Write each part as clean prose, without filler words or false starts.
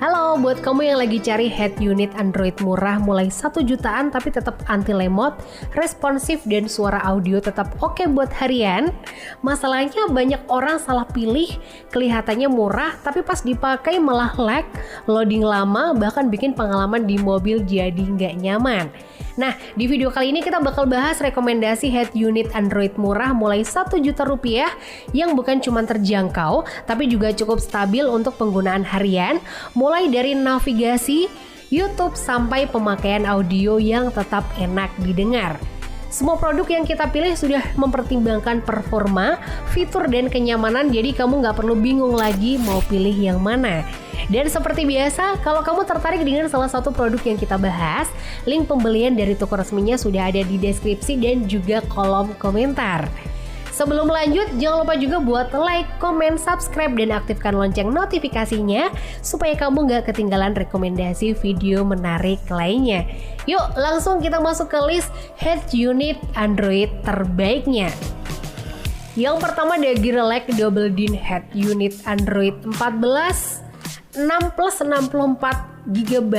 Halo, buat kamu yang lagi cari head unit Android murah mulai 1 jutaan tapi tetap anti lemot, responsif dan suara audio tetap oke buat harian. Masalahnya banyak orang salah pilih, kelihatannya murah tapi pas dipakai malah lag, loading lama, bahkan bikin pengalaman di mobil jadi nggak nyaman. Nah, di video kali ini kita bakal bahas rekomendasi head unit Android murah mulai 1 juta rupiah yang bukan cuma terjangkau tapi juga cukup stabil untuk penggunaan harian, mulai dari navigasi, YouTube sampai pemakaian audio yang tetap enak didengar. Semua produk yang kita pilih sudah mempertimbangkan performa, fitur, dan kenyamanan, jadi kamu nggak perlu bingung lagi mau pilih yang mana. Dan seperti biasa, kalau kamu tertarik dengan salah satu produk yang kita bahas, link pembelian dari toko resminya sudah ada di deskripsi dan juga kolom komentar. Sebelum lanjut, jangan lupa juga buat like, komen, subscribe, dan aktifkan lonceng notifikasinya supaya kamu nggak ketinggalan rekomendasi video menarik lainnya. Yuk, langsung kita masuk ke list head unit Android terbaiknya. Yang pertama ada Gearelec Double DIN Head Unit Android 14 6+64GB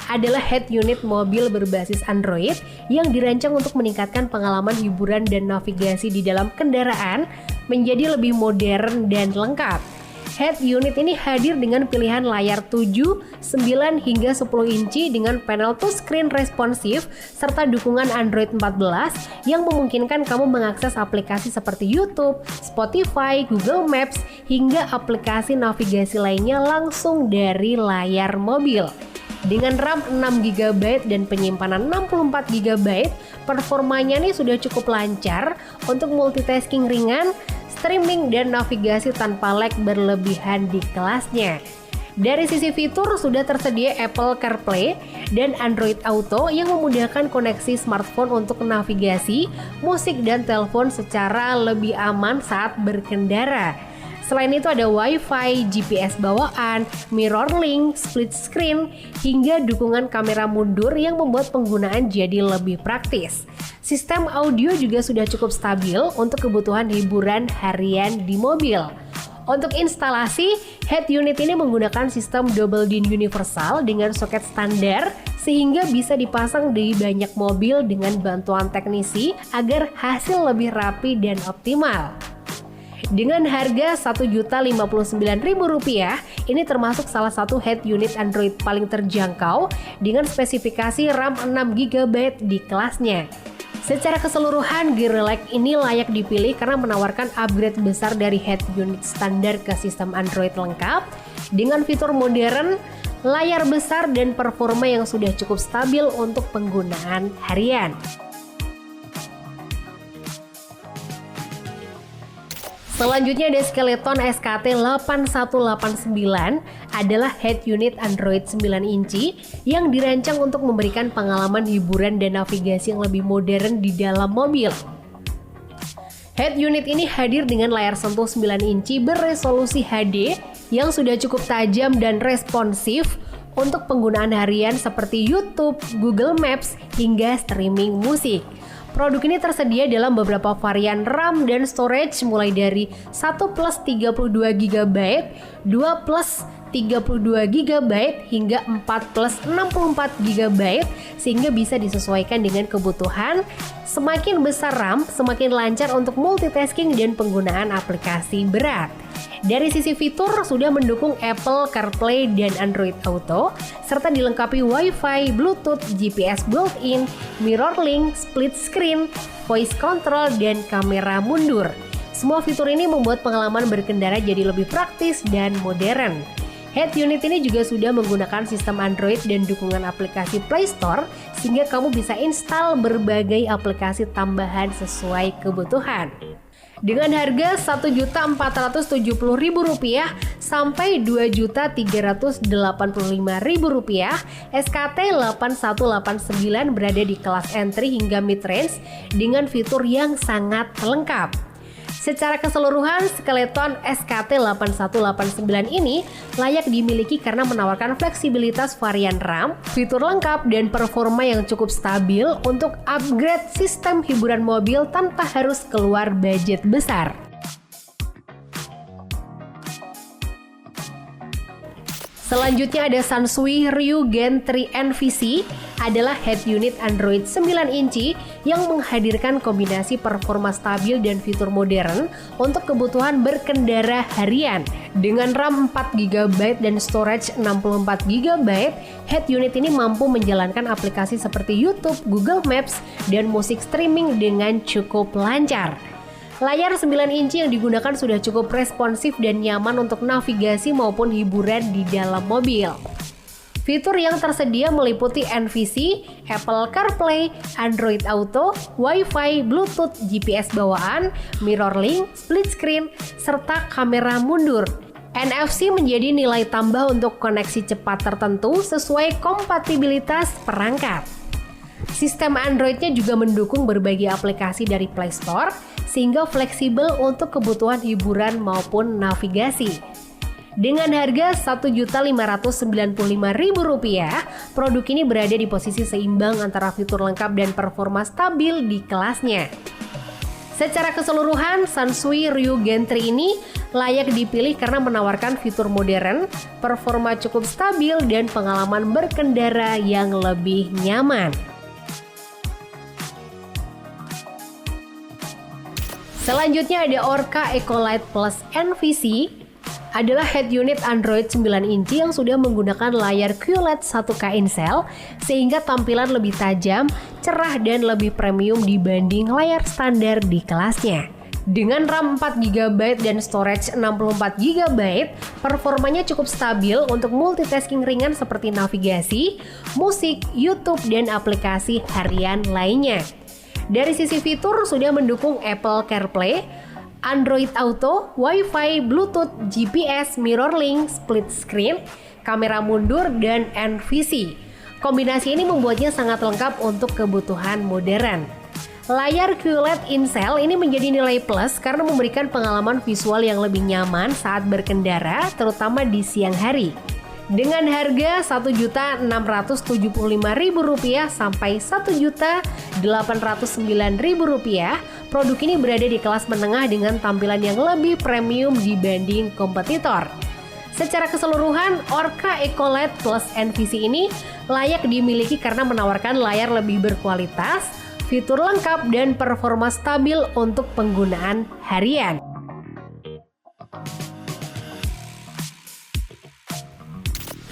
adalah head unit mobil berbasis Android yang dirancang untuk meningkatkan pengalaman hiburan dan navigasi di dalam kendaraan menjadi lebih modern dan lengkap. Head unit ini hadir dengan pilihan layar 7, 9 hingga 10 inci dengan panel touchscreen responsif serta dukungan Android 14 yang memungkinkan kamu mengakses aplikasi seperti YouTube, Spotify, Google Maps, hingga aplikasi navigasi lainnya langsung dari layar mobil. Dengan RAM 6GB dan penyimpanan 64GB, performanya nih sudah cukup lancar untuk multitasking ringan, streaming, dan navigasi tanpa lag berlebihan di kelasnya. Dari sisi fitur sudah tersedia Apple CarPlay dan Android Auto yang memudahkan koneksi smartphone untuk navigasi, musik, dan telepon secara lebih aman saat berkendara. Selain itu ada Wi-Fi, GPS bawaan, mirrorlink, split screen, hingga dukungan kamera mundur yang membuat penggunaan jadi lebih praktis. Sistem audio juga sudah cukup stabil untuk kebutuhan hiburan harian di mobil. Untuk instalasi, head unit ini menggunakan sistem double DIN universal dengan soket standar sehingga bisa dipasang di banyak mobil dengan bantuan teknisi agar hasil lebih rapi dan optimal. Dengan harga Rp1.059.000, ini termasuk salah satu head unit Android paling terjangkau dengan spesifikasi RAM 6GB di kelasnya. Secara keseluruhan, Gearelec ini layak dipilih karena menawarkan upgrade besar dari head unit standar ke sistem Android lengkap dengan fitur modern, layar besar, dan performa yang sudah cukup stabil untuk penggunaan harian. Selanjutnya ada Skeleton SKT8189 adalah head unit Android 9 inci yang dirancang untuk memberikan pengalaman hiburan dan navigasi yang lebih modern di dalam mobil. Head unit ini hadir dengan layar sentuh 9 inci beresolusi HD yang sudah cukup tajam dan responsif untuk penggunaan harian seperti YouTube, Google Maps, hingga streaming musik. Produk ini tersedia dalam beberapa varian RAM dan storage mulai dari 1+32GB, 2+32GB, hingga 4+64GB sehingga bisa disesuaikan dengan kebutuhan. Semakin besar RAM, semakin lancar untuk multitasking dan penggunaan aplikasi berat. Dari sisi fitur sudah mendukung Apple CarPlay dan Android Auto serta dilengkapi Wi-Fi, Bluetooth, GPS built-in, mirrorlink, split screen, voice control, dan kamera mundur. Semua fitur ini membuat pengalaman berkendara jadi lebih praktis dan modern. Head unit ini juga sudah menggunakan sistem Android dan dukungan aplikasi Play Store sehingga kamu bisa install berbagai aplikasi tambahan sesuai kebutuhan. Dengan harga Rp1.470.000 sampai Rp2.385.000, SKT8189 berada di kelas entry hingga mid-range dengan fitur yang sangat lengkap. Secara keseluruhan, Skeleton SKT8189 ini layak dimiliki karena menawarkan fleksibilitas varian RAM, fitur lengkap, dan performa yang cukup stabil untuk upgrade sistem hiburan mobil tanpa harus keluar budget besar. Selanjutnya ada Sansui Ryugen 3 NVC, adalah head unit Android 9 inci yang menghadirkan kombinasi performa stabil dan fitur modern untuk kebutuhan berkendara harian. Dengan RAM 4GB dan storage 64GB, head unit ini mampu menjalankan aplikasi seperti YouTube, Google Maps, dan musik streaming dengan cukup lancar. Layar 9 inci yang digunakan sudah cukup responsif dan nyaman untuk navigasi maupun hiburan di dalam mobil. Fitur yang tersedia meliputi NVC, Apple CarPlay, Android Auto, Wi-Fi, Bluetooth, GPS bawaan, MirrorLink, split screen, serta kamera mundur. NFC menjadi nilai tambah untuk koneksi cepat tertentu sesuai kompatibilitas perangkat. Sistem Android-nya juga mendukung berbagai aplikasi dari Play Store, sehingga fleksibel untuk kebutuhan hiburan maupun navigasi. Dengan harga Rp1.595.000, produk ini berada di posisi seimbang antara fitur lengkap dan performa stabil di kelasnya. Secara keseluruhan, Sansui Ryugen 3 ini layak dipilih karena menawarkan fitur modern, performa cukup stabil, dan pengalaman berkendara yang lebih nyaman. Selanjutnya ada Orca Ecolight Plus NVC, adalah head unit Android 9 inci yang sudah menggunakan layar QLED 1K InCell sehingga tampilan lebih tajam, cerah, dan lebih premium dibanding layar standar di kelasnya. Dengan RAM 4GB dan storage 64GB, performanya cukup stabil untuk multitasking ringan seperti navigasi, musik, YouTube, dan aplikasi harian lainnya. Dari sisi fitur sudah mendukung Apple CarPlay, Android Auto, Wi-Fi, Bluetooth, GPS, MirrorLink, split screen, kamera mundur, dan NVC. Kombinasi ini membuatnya sangat lengkap untuk kebutuhan modern. Layar QLED InCell ini menjadi nilai plus karena memberikan pengalaman visual yang lebih nyaman saat berkendara, terutama di siang hari. Dengan harga Rp1.675.000 sampai Rp1.809.000, produk ini berada di kelas menengah dengan tampilan yang lebih premium dibanding kompetitor. Secara keseluruhan, Orca Ecolight Plus NVC ini layak dimiliki karena menawarkan layar lebih berkualitas, fitur lengkap, dan performa stabil untuk penggunaan harian.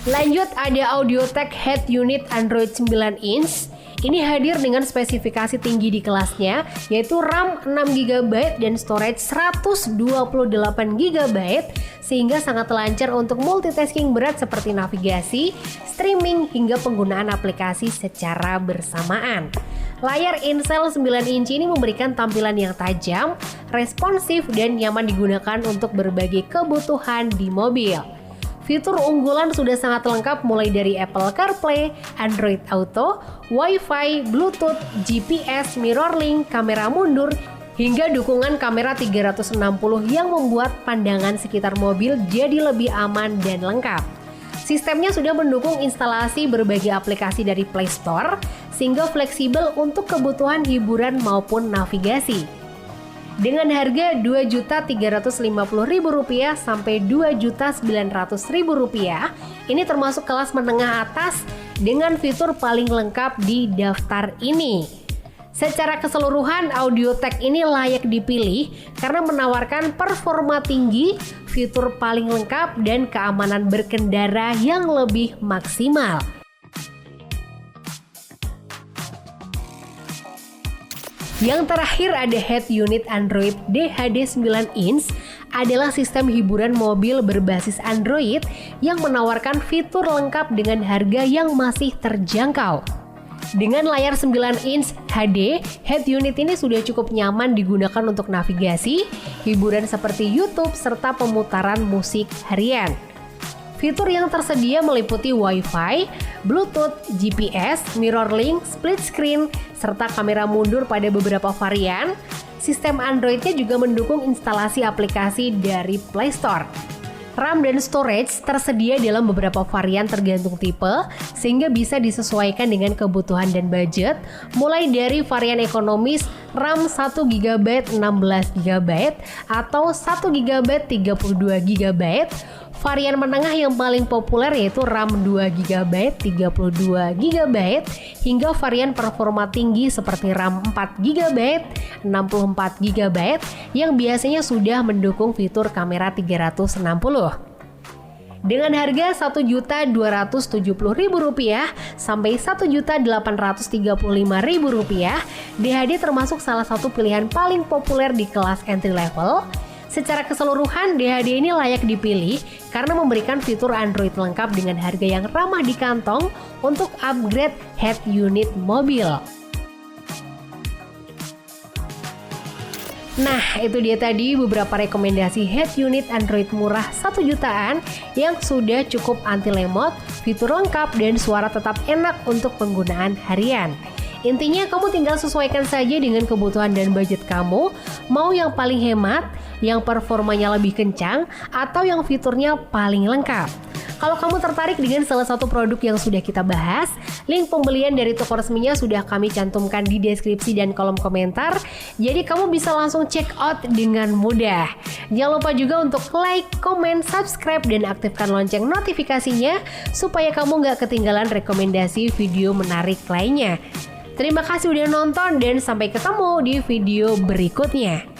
Lanjut ada Audiotech Head Unit Android 9 inch. Ini hadir dengan spesifikasi tinggi di kelasnya, yaitu RAM 6GB dan storage 128GB, sehingga sangat lancar untuk multitasking berat seperti navigasi, streaming, hingga penggunaan aplikasi secara bersamaan. Layar InCell 9 inci ini memberikan tampilan yang tajam, responsif, dan nyaman digunakan untuk berbagai kebutuhan di mobil. Fitur unggulan sudah sangat lengkap mulai dari Apple CarPlay, Android Auto, Wi-Fi, Bluetooth, GPS, MirrorLink, kamera mundur, hingga dukungan kamera 360 yang membuat pandangan sekitar mobil jadi lebih aman dan lengkap. Sistemnya sudah mendukung instalasi berbagai aplikasi dari Play Store, sehingga fleksibel untuk kebutuhan hiburan maupun navigasi. Dengan harga Rp2.350.000 sampai Rp2.900.000, ini termasuk kelas menengah atas dengan fitur paling lengkap di daftar ini. Secara keseluruhan, Audiotech ini layak dipilih karena menawarkan performa tinggi, fitur paling lengkap, dan keamanan berkendara yang lebih maksimal. Yang terakhir ada head unit Android DHD 9 inch, adalah sistem hiburan mobil berbasis Android yang menawarkan fitur lengkap dengan harga yang masih terjangkau. Dengan layar 9 inch HD, head unit ini sudah cukup nyaman digunakan untuk navigasi, hiburan seperti YouTube, serta pemutaran musik harian. Fitur yang tersedia meliputi Wi-Fi, Bluetooth, GPS, MirrorLink, split screen, serta kamera mundur pada beberapa varian. Sistem Android-nya juga mendukung instalasi aplikasi dari Play Store. RAM dan storage tersedia dalam beberapa varian tergantung tipe, sehingga bisa disesuaikan dengan kebutuhan dan budget, mulai dari varian ekonomis RAM 1GB 16GB atau 1GB 32GB, Varian menengah yang paling populer yaitu RAM 2GB, 32GB, hingga varian performa tinggi seperti RAM 4GB, 64GB yang biasanya sudah mendukung fitur kamera 360. Dengan harga Rp1.270.000 sampai Rp1.835.000, DHD termasuk salah satu pilihan paling populer di kelas entry level. Secara keseluruhan, DHD ini layak dipilih karena memberikan fitur Android lengkap dengan harga yang ramah di kantong untuk upgrade head unit mobil. Nah, itu dia tadi beberapa rekomendasi head unit Android murah 1 jutaan yang sudah cukup anti lemot, fitur lengkap, dan suara tetap enak untuk penggunaan harian. Intinya kamu tinggal sesuaikan saja dengan kebutuhan dan budget kamu, mau yang paling hemat, yang performanya lebih kencang, atau yang fiturnya paling lengkap. Kalau kamu tertarik dengan salah satu produk yang sudah kita bahas, link pembelian dari toko resminya sudah kami cantumkan di deskripsi dan kolom komentar, jadi kamu bisa langsung check out dengan mudah. Jangan lupa juga untuk like, komen, subscribe, dan aktifkan lonceng notifikasinya supaya kamu nggak ketinggalan rekomendasi video menarik lainnya. Terima kasih udah nonton dan sampai ketemu di video berikutnya.